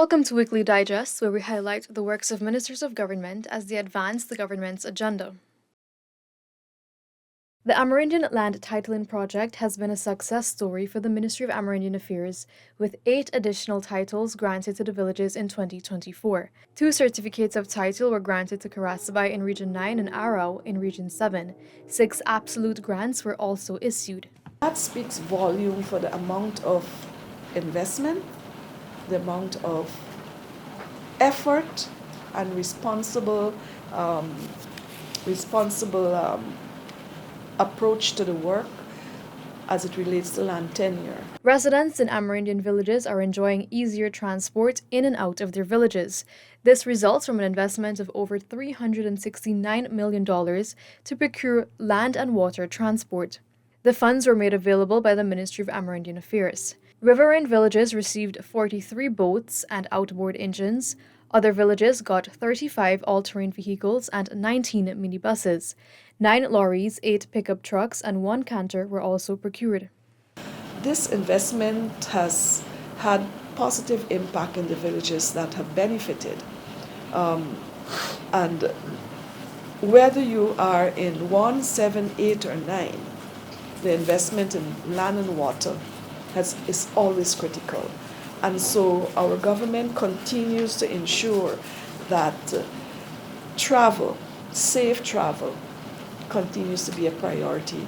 Welcome to Weekly Digest, where we highlight the works of ministers of government as they advance the government's agenda. The Amerindian Land Titling Project has been a success story for the Ministry of Amerindian Affairs, with 8 additional titles granted to the villages in 2024. 2 certificates of title were granted to Karasabay in Region 9 and Arao in Region 7. 6 absolute grants were also issued. That speaks volume for the amount of investment, the amount of effort and responsible approach to the work as it relates to land tenure. Residents in Amerindian villages are enjoying easier transport in and out of their villages. This results from an investment of over $369 million to procure land and water transport. The funds were made available by the Ministry of Amerindian Affairs. Riverine villages received 43 boats and outboard engines. Other villages got 35 all-terrain vehicles and 19 minibuses. 9 lorries, 8 pickup trucks, and 1 canter were also procured. This investment has had positive impact in the villages that have benefited. And whether you are in 1, 7, 8, or 9, the investment in land and water is always critical. And so our government continues to ensure that travel, safe travel, continues to be a priority.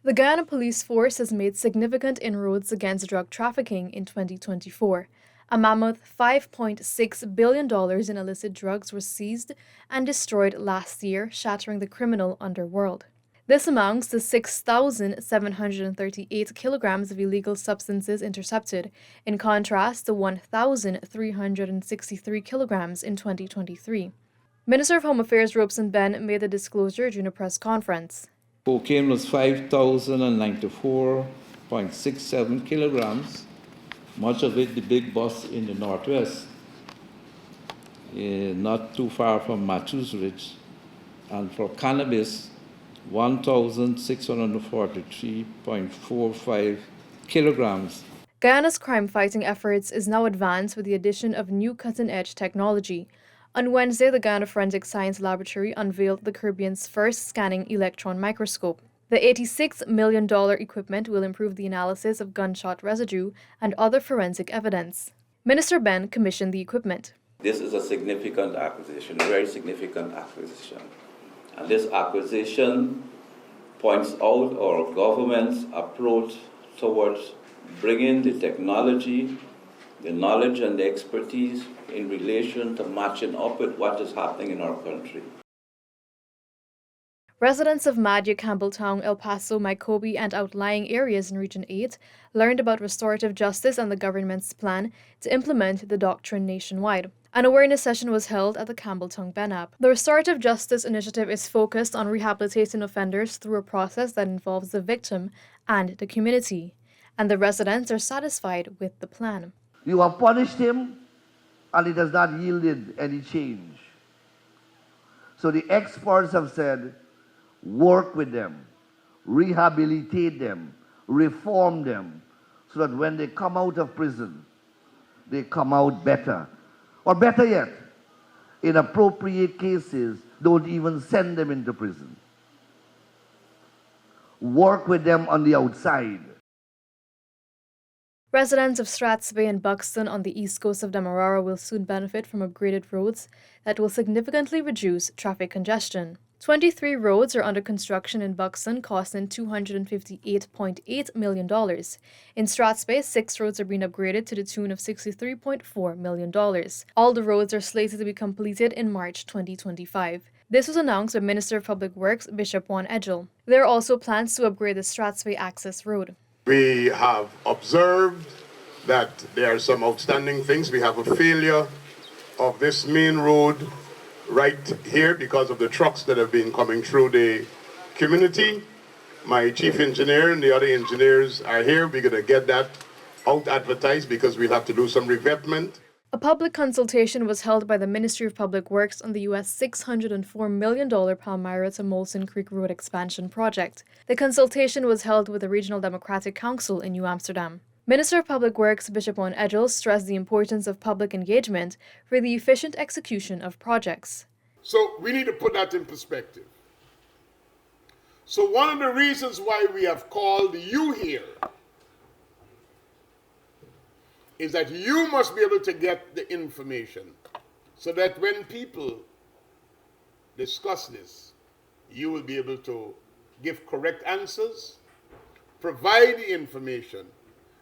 The Guyana Police Force has made significant inroads against drug trafficking in 2024. A mammoth $5.6 billion in illicit drugs was seized and destroyed last year, shattering the criminal underworld. This amounts to 6,738 kilograms of illegal substances intercepted, in contrast to 1,363 kilograms in 2023. Minister of Home Affairs Robeson Ben made the disclosure during a press conference. Cocaine was 5,094.67 kilograms, much of it the big boss in the northwest, not too far from Matthews Ridge. And for cannabis, 1,643.45 kilograms. Guyana's crime-fighting efforts is now advanced with the addition of new cutting-edge technology. On Wednesday, the Guyana Forensic Science Laboratory unveiled the Caribbean's first scanning electron microscope. The $86 million equipment will improve the analysis of gunshot residue and other forensic evidence. Minister Ben commissioned the equipment. This is a significant acquisition, a very significant acquisition. And this acquisition points out our government's approach towards bringing the technology, the knowledge and the expertise in relation to matching up with what is happening in our country. Residents of Madya, Campbelltown, El Paso, Mycobee, and outlying areas in Region 8 learned about restorative justice and the government's plan to implement the doctrine nationwide. An awareness session was held at the Campbelltown Benab. The Restorative Justice Initiative is focused on rehabilitating offenders through a process that involves the victim and the community, and the residents are satisfied with the plan. You have punished him, and it has not yielded any change. So the experts have said, work with them, rehabilitate them, reform them, so that when they come out of prison, they come out better. Or better yet, in appropriate cases, don't even send them into prison. Work with them on the outside. Residents of Straths Bay and Buxton on the east coast of Demerara will soon benefit from upgraded roads that will significantly reduce traffic congestion. 23 roads are under construction in Buxton, costing $258.8 million. In Straths Bay, 6 roads are being upgraded to the tune of $63.4 million. All the roads are slated to be completed in March 2025. This was announced by Minister of Public Works, Bishop Juan Edgell. There are also plans to upgrade the Straths Bay Access Road. We have observed that there are some outstanding things. We have a failure of this main road right here because of the trucks that have been coming through the community. My chief engineer and the other engineers are here. We're going to get that out advertised because we'll have to do some revetment. A public consultation was held by the Ministry of Public Works on the U.S. $604 million Palmyra to Molson Creek Road expansion project. The consultation was held with the Regional Democratic Council in New Amsterdam. Minister of Public Works Bishop Mon Edgell stressed the importance of public engagement for the efficient execution of projects. So we need to put that in perspective. So one of the reasons why we have called you here is that you must be able to get the information so that when people discuss this, you will be able to give correct answers, provide the information,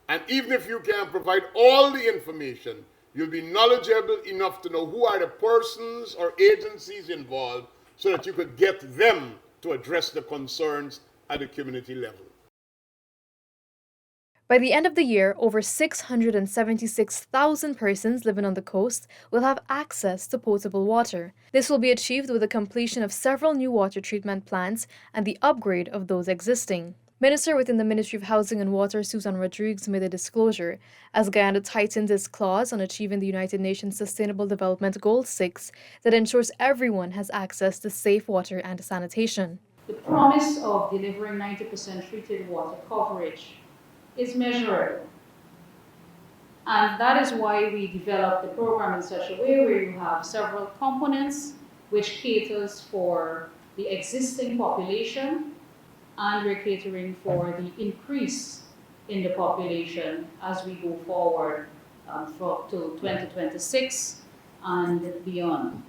and even if you can't provide all the information, you'll be knowledgeable enough to know who are the persons or agencies involved so that you could get them to address the concerns at the community level. By the end of the year, over 676,000 persons living on the coast will have access to potable water. This will be achieved with the completion of several new water treatment plants and the upgrade of those existing. Minister within the Ministry of Housing and Water, Susan Rodriguez, made a disclosure as Guyana tightens its clause on achieving the United Nations Sustainable Development Goal 6 that ensures everyone has access to safe water and sanitation. The promise of delivering 90% treated water coverage is measurable. And that is why we developed the program in such a way where you have several components which caters for the existing population, and we're catering for the increase in the population as we go forward to 2026 and beyond.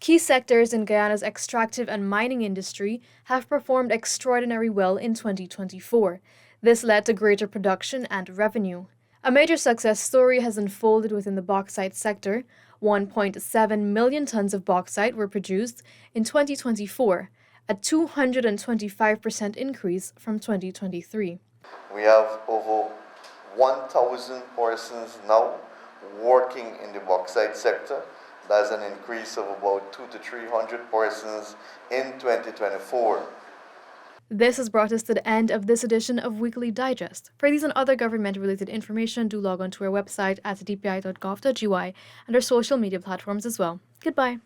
Key sectors in Guyana's extractive and mining industry have performed extraordinarily well in 2024. This led to greater production and revenue. A major success story has unfolded within the bauxite sector. 1.7 million tons of bauxite were produced in 2024, a 225% increase from 2023. We have over 1,000 persons now working in the bauxite sector. That's an increase of about 200 to 300 persons in 2024. This has brought us to the end of this edition of Weekly Digest. For these and other government-related information, do log on to our website at dpi.gov.gy and our social media platforms as well. Goodbye.